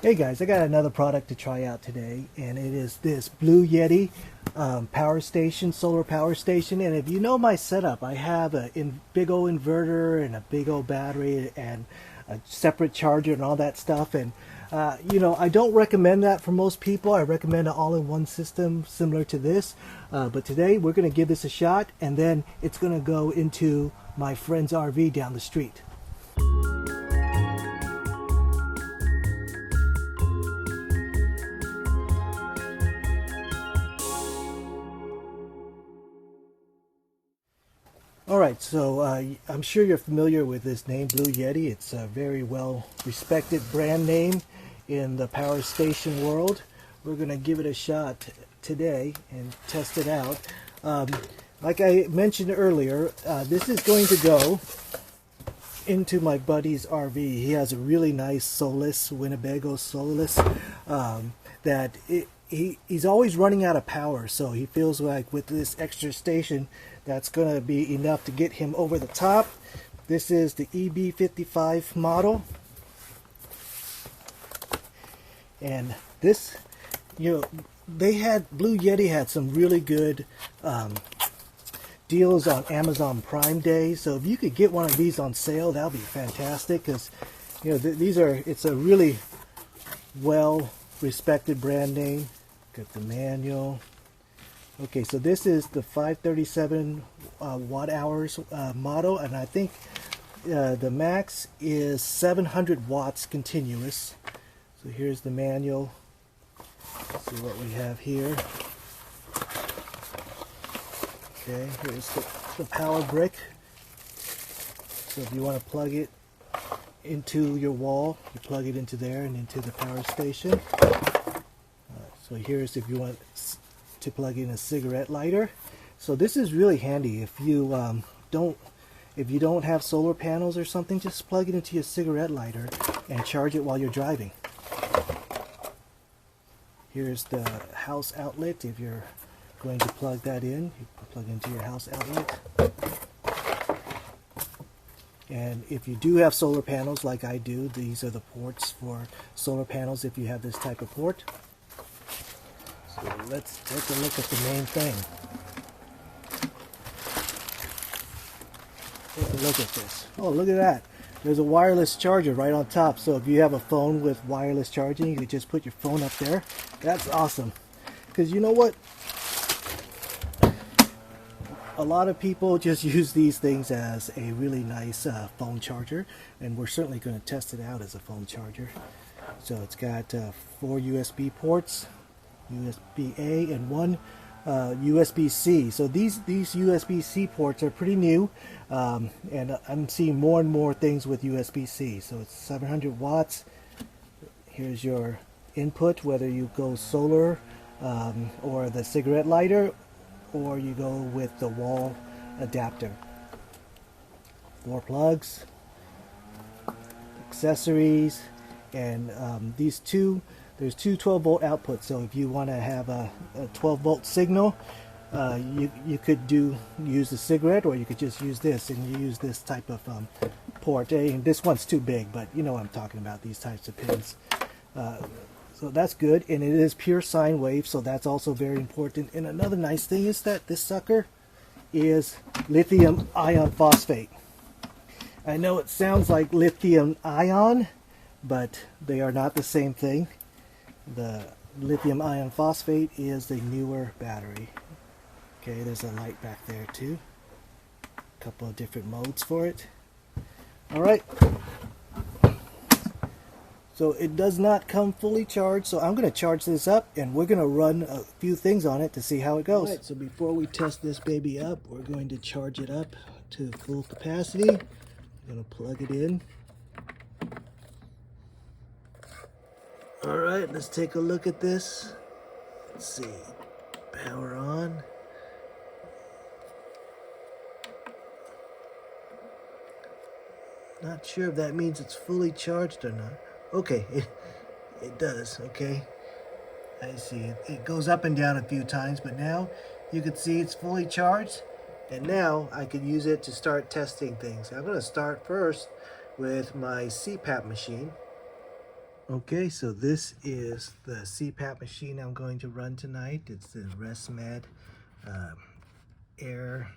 Hey guys, I got another product to try out today, and it is this Bluetti power station, solar power station. And if you know my setup, I have a big old inverter and a big old battery and a separate charger and all that stuff. And I don't recommend that for most people. I recommend an all-in-one system similar to this. But today we're going to give this a shot, and then it's going to go into my friend's RV down the street. Alright, so I'm sure you're familiar with this name, Bluetti. It's a very well respected brand name in the power station world. We're going to give it a shot today and test it out. Like I mentioned earlier, this is going to go into my buddy's RV. He has a really nice Solice, Winnebago Solice, he's always running out of power, so he feels like with this extra station that's going to be enough to get him over the top. This is the EB55 model, and this, Bluetti had some really good deals on Amazon Prime Day. So if you could get one of these on sale, that would be fantastic, because it's a really well respected brand name. Got the manual. Okay, so this is the 537 watt hours model, and I think the max is 700 watts continuous. So here's the manual. Let's see what we have here. Okay, here's the power brick. So if you want to plug it into your wall, you plug it into there and into the power station. So here's if you want to plug in a cigarette lighter. So this is really handy if you don't have solar panels or something. Just plug it into your cigarette lighter and charge it while you're driving. Here's the house outlet. If you're going to plug that in, you plug into your house outlet. And if you do have solar panels like I do, these are the ports for solar panels if you have this type of port. So let's take a look at the main thing. Take a look at this. Oh, look at that. There's a wireless charger right on top. So if you have a phone with wireless charging, you can just put your phone up there. That's awesome. Because you know what? A lot of people just use these things as a really nice phone charger, and we're certainly going to test it out as a phone charger. So it's got 4 USB ports, USB-A and 1 USB-C. So these USB-C ports are pretty new, and I'm seeing more and more things with USB-C. So it's 700 watts. Here's your input, whether you go solar or the cigarette lighter, or you go with the wall adapter. 4 plugs, accessories, and there's two 12-volt outputs. So if you want to have a 12-volt signal, you could use the cigarette, or you could just use this, and you use this type of port. And this one's too big, but you know what I'm talking about, these types of pins. So that's good, and it is pure sine wave, so that's also very important. And another nice thing is that this sucker is lithium ion phosphate. I know it sounds like lithium ion, but they are not the same thing. The lithium ion phosphate is the newer battery. Okay, there's a light back there too. A couple of different modes for it. Alright. So it does not come fully charged, so I'm going to charge this up, and we're going to run a few things on it to see how it goes. Alright, so before we test this baby up, we're going to charge it up to full capacity. I'm going to plug it in. Alright, let's take a look at this. Let's see. Power on. Not sure if that means it's fully charged or not. Okay, it does, okay. I see it goes up and down a few times, but now you can see it's fully charged, and now I can use it to start testing things. I'm going to start first with my CPAP machine. Okay, so this is the CPAP machine I'm going to run tonight. It's the ResMed uh, Air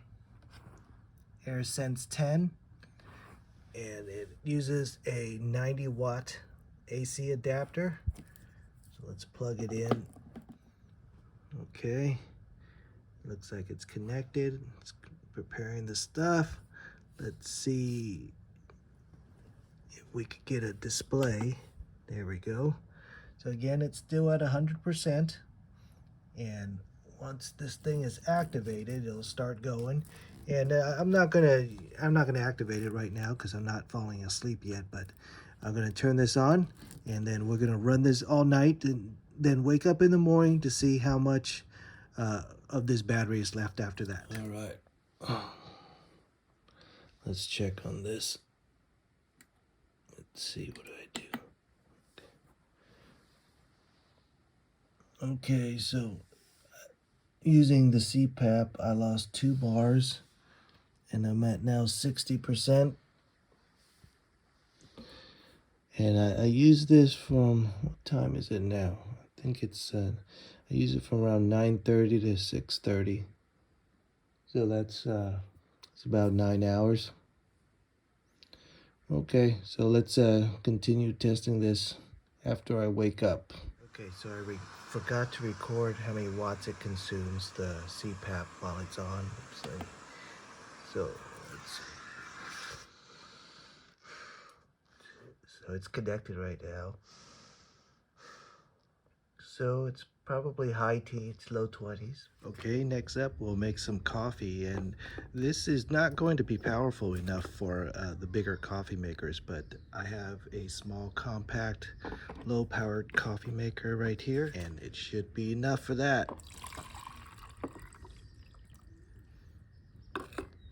AirSense 10, and it uses a 90-watt AC adapter. So let's plug it in. Okay, looks like it's connected. It's preparing the stuff. Let's see if we could get a display. There we go. So again, it's still at 100%, and once this thing is activated, it'll start going. And I'm not gonna activate it right now because I'm not falling asleep yet. But I'm gonna turn this on, and then we're gonna run this all night, and then wake up in the morning to see how much of this battery is left after that. All right. Let's check on this. Let's see, what do I do? Okay, so using the CPAP, I lost 2 bars, and I'm at now 60%. And I use this from, what time is it now? I think it's, I use it from around 9:30 to 6:30. So that's, it's about 9 hours. Okay, so let's continue testing this after I wake up. Okay, so I forgot to record how many watts it consumes, the CPAP, while it's on. So it's connected right now. So it's probably high teens, low 20s. Okay, next up we'll make some coffee, and this is not going to be powerful enough for the bigger coffee makers, but I have a small, compact, low-powered coffee maker right here, and it should be enough for that.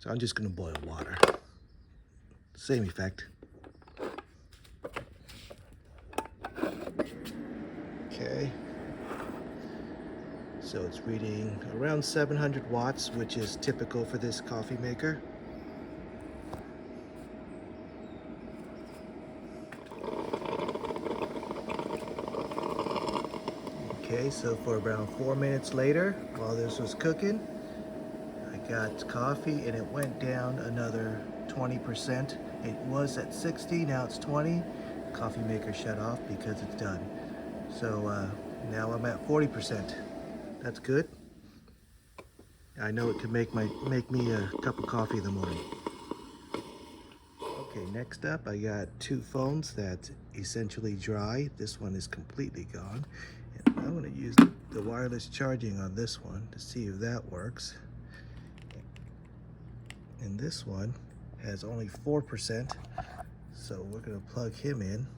So I'm just gonna boil water. Same effect. Okay. So it's reading around 700 watts, which is typical for this coffee maker. Okay, so for around 4 minutes later, while this was cooking, I got coffee, and it went down another 20%. It was at 60, now it's 20. Coffee maker shut off because it's done. So now I'm at 40%. That's good. I know it can make me a cup of coffee in the morning. Okay, next up I got 2 phones that's essentially dry. This one is completely gone. And I'm going to use the wireless charging on this one to see if that works. And this one has only 4%, so we're going to plug him in.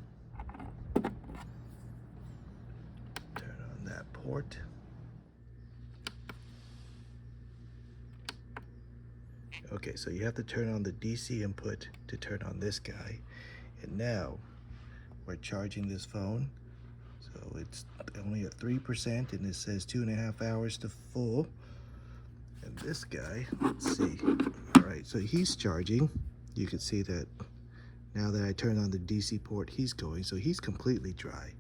Turn on that port. Okay, so you have to turn on the DC input to turn on this guy. And now we're charging this phone. So it's only at 3%, and it says 2.5 hours to full. And this guy, let's see. All right, so he's charging. You can see that now that I turn on the DC port, he's going. So he's completely dry.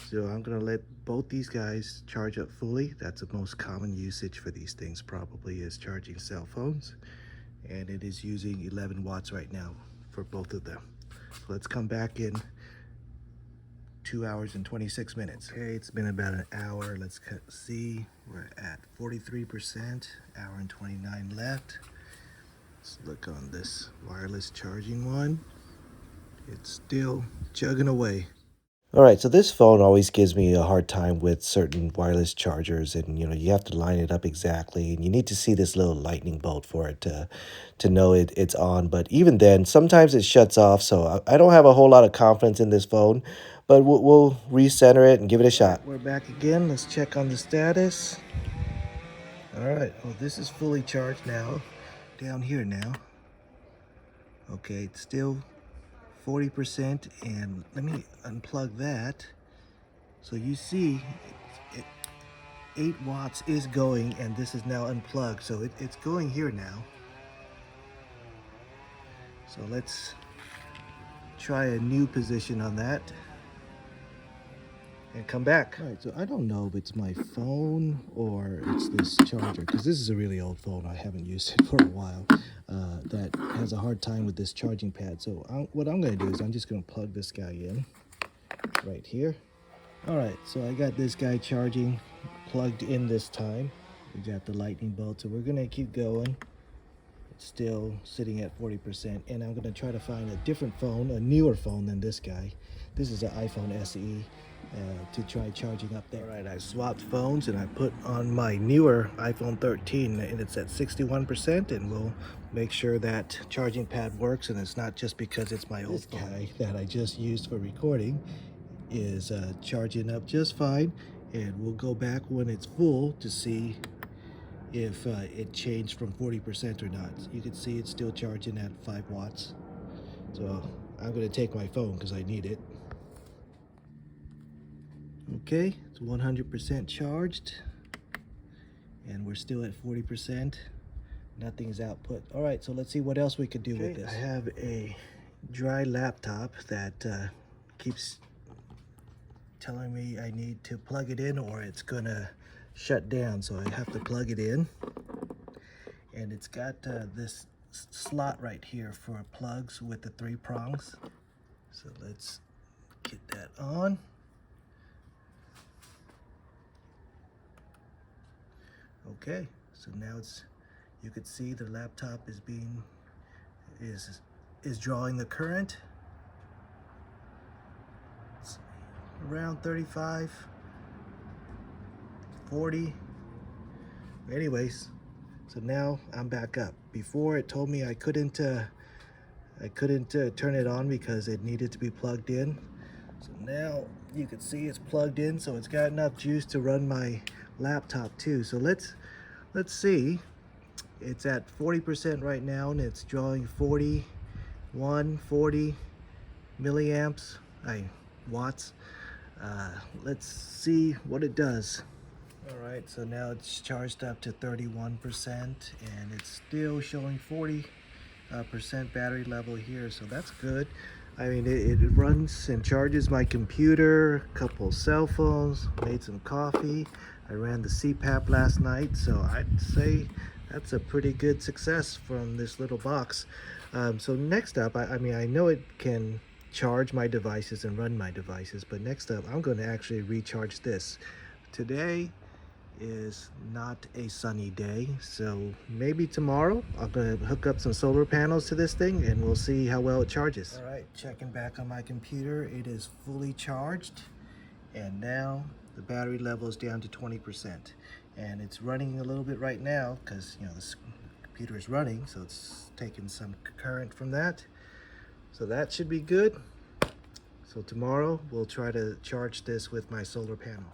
So I'm gonna let both these guys charge up fully. That's the most common usage for these things, probably, is charging cell phones. And it is using 11 watts right now for both of them. So let's come back in 2 hours and 26 minutes. Okay, it's been about an hour. Let's see, we're at 43%, hour and 29 left. Let's look on this wireless charging one. It's still chugging away. All right, so this phone always gives me a hard time with certain wireless chargers, and you have to line it up exactly, and you need to see this little lightning bolt for it to know it's on. But even then, sometimes it shuts off, so I don't have a whole lot of confidence in this phone, but we'll recenter it and give it a shot. We're back again. Let's check on the status. All right, oh, this is fully charged now. Down here now. Okay, it's still 40%, and let me unplug that. So you see 8 watts is going, and this is now unplugged, so it's going here now. So let's try a new position on that. and come back. All right, so I don't know if it's my phone or it's this charger, because this is a really old phone. I haven't used it for a while. That has a hard time with this charging pad. So what I'm going to do is I'm just going to plug this guy in right here. All right, so I got this guy charging, plugged in this time. We got the lightning bolt, so we're going to keep going. It's still sitting at 40%, and I'm going to try to find a different phone, a newer phone than this guy. This is an iPhone SE. To try charging up there. All right, I swapped phones and I put on my newer iPhone 13 and it's at 61%, and we'll make sure that charging pad works, and it's not just because it's my old guy that I just used for recording is charging up just fine, and we'll go back when it's full to see if it changed from 40% or not. You can see it's still charging at 5 watts. So I'm going to take my phone because I need it. Okay, it's 100% charged, and we're still at 40%. Nothing's output. All right, so let's see what else we could do with this. I have a dry laptop that keeps telling me I need to plug it in or it's gonna shut down, so I have to plug it in. And it's got this slot right here for plugs with the 3 prongs. So let's get that on. Okay, so now you could see the laptop is drawing the current. It's around 35, 40. Anyways, so now I'm back up. Before it told me I couldn't turn it on because it needed to be plugged in. So now you can see it's plugged in, so it's got enough juice to run my laptop too. So let's see. It's at 40% right now, and it's drawing 40 milliamps, watts. Let's see what it does. All right, so now it's charged up to 31%, and it's still showing 40% battery level here, so that's good. I mean, it runs and charges my computer, a couple cell phones, made some coffee. I ran the CPAP last night, so I'd say that's a pretty good success from this little box. So next up, I mean, I know it can charge my devices and run my devices, but next up, I'm going to actually recharge this. Today is not a sunny day, so maybe tomorrow I'm gonna hook up some solar panels to this thing and we'll see how well it charges. All right, checking back on my computer. It is fully charged, and now the battery level is down to 20%, and it's running a little bit right now because, you know, this computer is running, so it's taking some current from that, so that should be good. So tomorrow we'll try to charge this with my solar panel.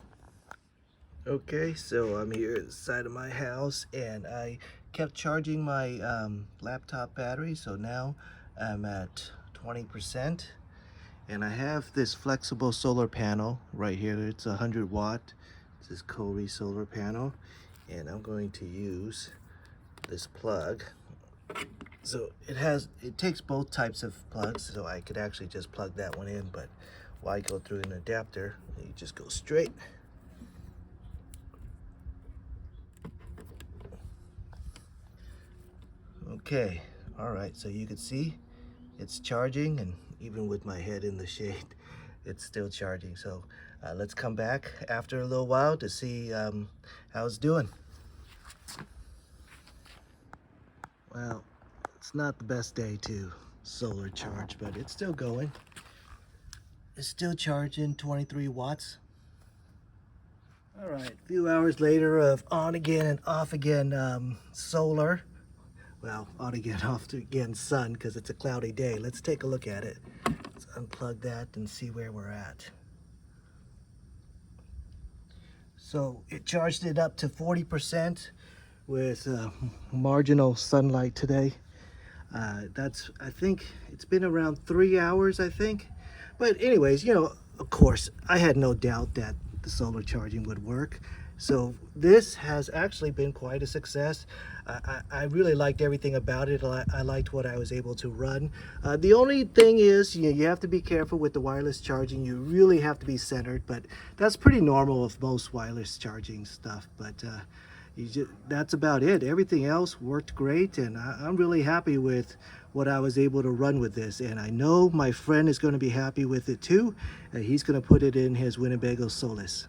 Okay, so I'm here at the side of my house, and I kept charging my laptop battery, so now I'm at 20%. And I have this flexible solar panel right here. It's 100 watt. It's this Cori solar panel, and I'm going to use this plug. So it takes both types of plugs, so I could actually just plug that one in, but why go through an adapter? You just go straight. Okay, all right, so you can see it's charging, and even with my head in the shade, it's still charging. So let's come back after a little while to see how it's doing. Well, it's not the best day to solar charge, but it's still going. It's still charging 23 watts. All right, a few hours later of on again and off again solar. Well, on again, off again sun, because it's a cloudy day. Let's take a look at it. Let's unplug that and see where we're at. So it charged it up to 40% with marginal sunlight today. I think it's been around 3 hours, I think. But anyways, you know, of course, I had no doubt that the solar charging would work. So this has actually been quite a success. I really liked everything about it. I liked what I was able to run. The only thing is, you have to be careful with the wireless charging. You really have to be centered, but that's pretty normal with most wireless charging stuff. But that's about it. Everything else worked great, and I'm really happy with what I was able to run with this. And I know my friend is going to be happy with it too. He's going to put it in his Winnebago Solice.